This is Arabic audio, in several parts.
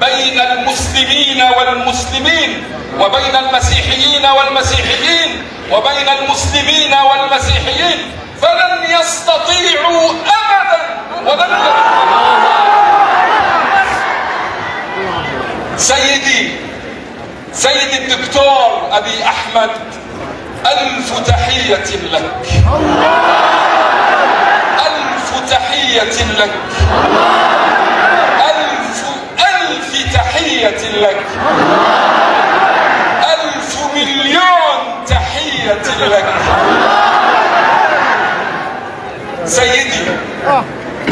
بين المسلمين والمسلمين، وبين المسيحيين والمسيحيين، وبين المسلمين والمسيحيين، فلن يستطيعوا أبدا ولن سيدي الدكتور أبي أحمد، ألف تحية لك، ألف تحية لك، ألف تحية لك، 1,000,000,000 تحية لك. سيدي،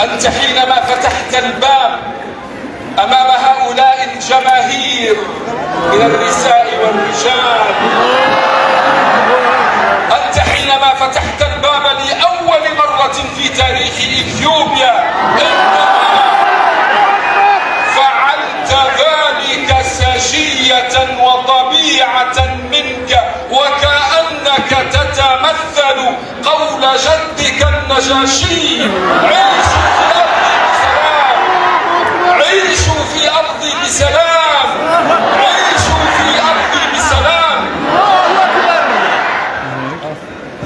أنت حينما فتحت الباب أمام هؤلاء الجماهير من النساء والرجال، أنت حينما فتحت الباب لأول مرة في تاريخ إثيوبيا، فعلت ذلك سجية وطبيعة منك، وكأنك تتمثل قول جدك النجاشي: عيشوا في أرضي بسلام، عيشوا في أرضي بسلام.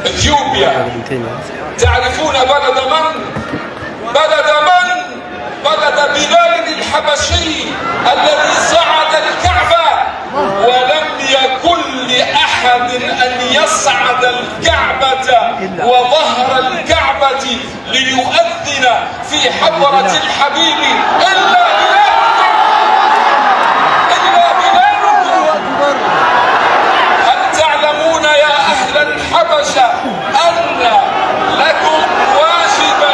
إثيوبيا تعرفون بلد من؟ بلد بلال الحبشي الذي صعد الكعبة، ولم يكن لأحد أن يصعد الكعبة وظهر الكعبة ليؤذن في حضرة الحبيب إلا بلالكم. هل تعلمون يا أهل الحبشة أن لكم واجبا؟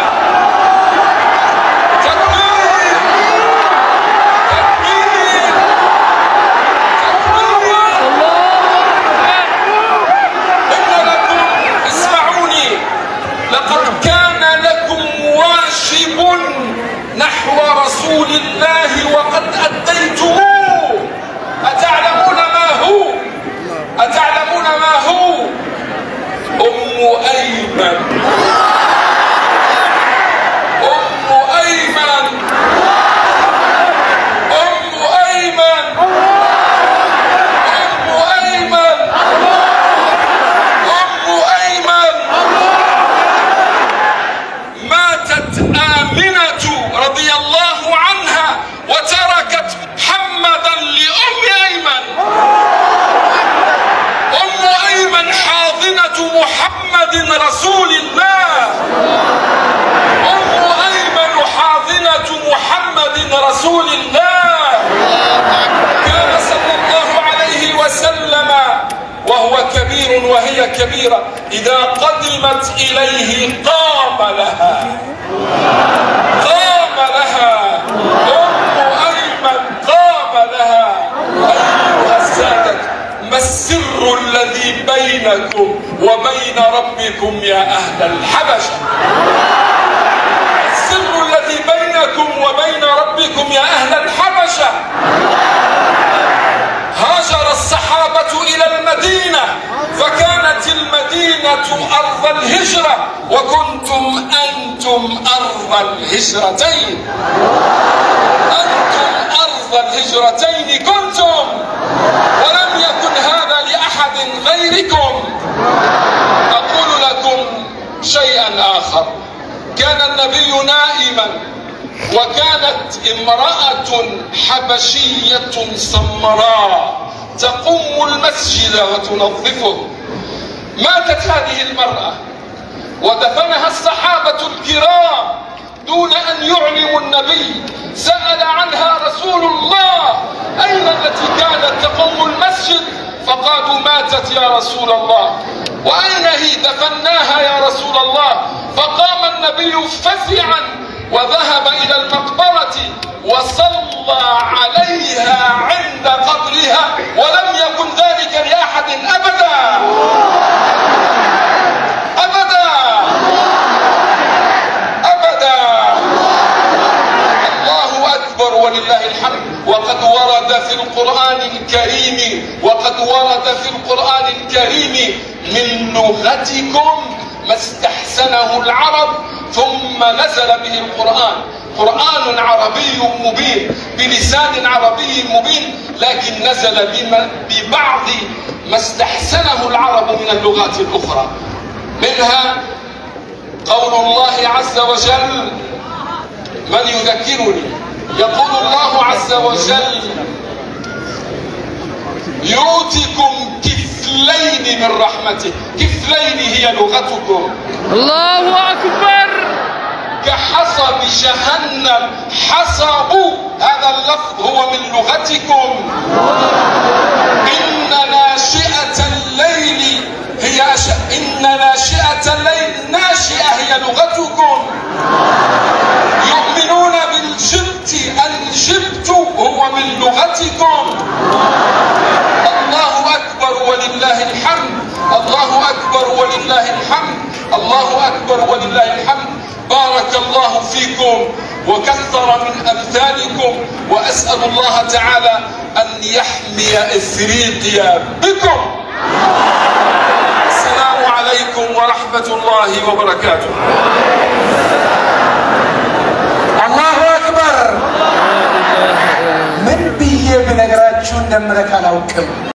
نحو رسول الله وقد أديتموه. أتعلمون ما هو؟ أتعلمون ما هو؟ أم أيمن، أم أيمن، أم أيمن، أم أيمن، أم أيمن. ماتت آمنة رضي الله عنها وتركت محمدا لأم أيمن. أم أيمن حاضنة محمد رسول الله. أم أيمن حاضنة محمد رسول الله. كان صلى الله عليه وسلم وهو كبير وهي كبيرة إذا قدمت إليه قام لها، قام لها. أم أيمن قام لها. أيها السادة، ما السر الذي بينكم وبين ربكم يا أهل الحبشة؟ السر الذي بينكم وبين ربكم يا أهل الحبشة. هاجر الصحابة إلى المدينة، فكانت المدينة أرض الهجرة، وكنتم أنتم أرض الهجرتين. أنتم أرض الهجرتين كنتم، ولم يكن هذا لأحد غيركم. أقول لكم شيئا آخر. كان النبي نائما، وكانت امرأة حبشية سمراء تقوم المسجد وتنظفه. ماتت هذه المرأة ودفنها الصحابة الكرام دون أن يعلموا النبي. سأل عنها رسول الله: أين التي كانت تقوم المسجد؟ فقالوا: ماتت يا رسول الله. وأين هي؟ دفناها يا رسول الله. فقام النبي فزعا وذهب إلى المقبرة وصلى عليها عند قبرها، ولم يكن ذلك لأحد أبدا أبدا أبدا. الله أكبر ولله الحمد. وقد ورد في القرآن الكريم من لغتكم ما استحسنه العرب ثم نزل به القرآن. قرآن عربي مبين بلسان عربي مبين، لكن نزل ببعض ما استحسنه العرب من اللغات الأخرى، منها قول الله عز وجل: من يذكرني؟ يقول الله عز وجل: يؤتكم كفلين من رحمته. كفلين هي لغتكم. الله أكبر. كحصب جهنم. حصب هذا اللفظ هو من لغتكم. إن ناشئة الليل ناشئة هي لغتكم. يؤمنون بالجبت. الجبت هو من لغتكم. الله أكبر ولله الحمد. الله أكبر ولله الحمد. الله أكبر ولله الحمد. بارك الله فيكم وكثر من أمثالكم، وأسأل الله تعالى أن يحمي إفريقيا بكم. السلام عليكم ورحمة الله وبركاته. الله أكبر. من بيه بنقراتشون دمرك على وكم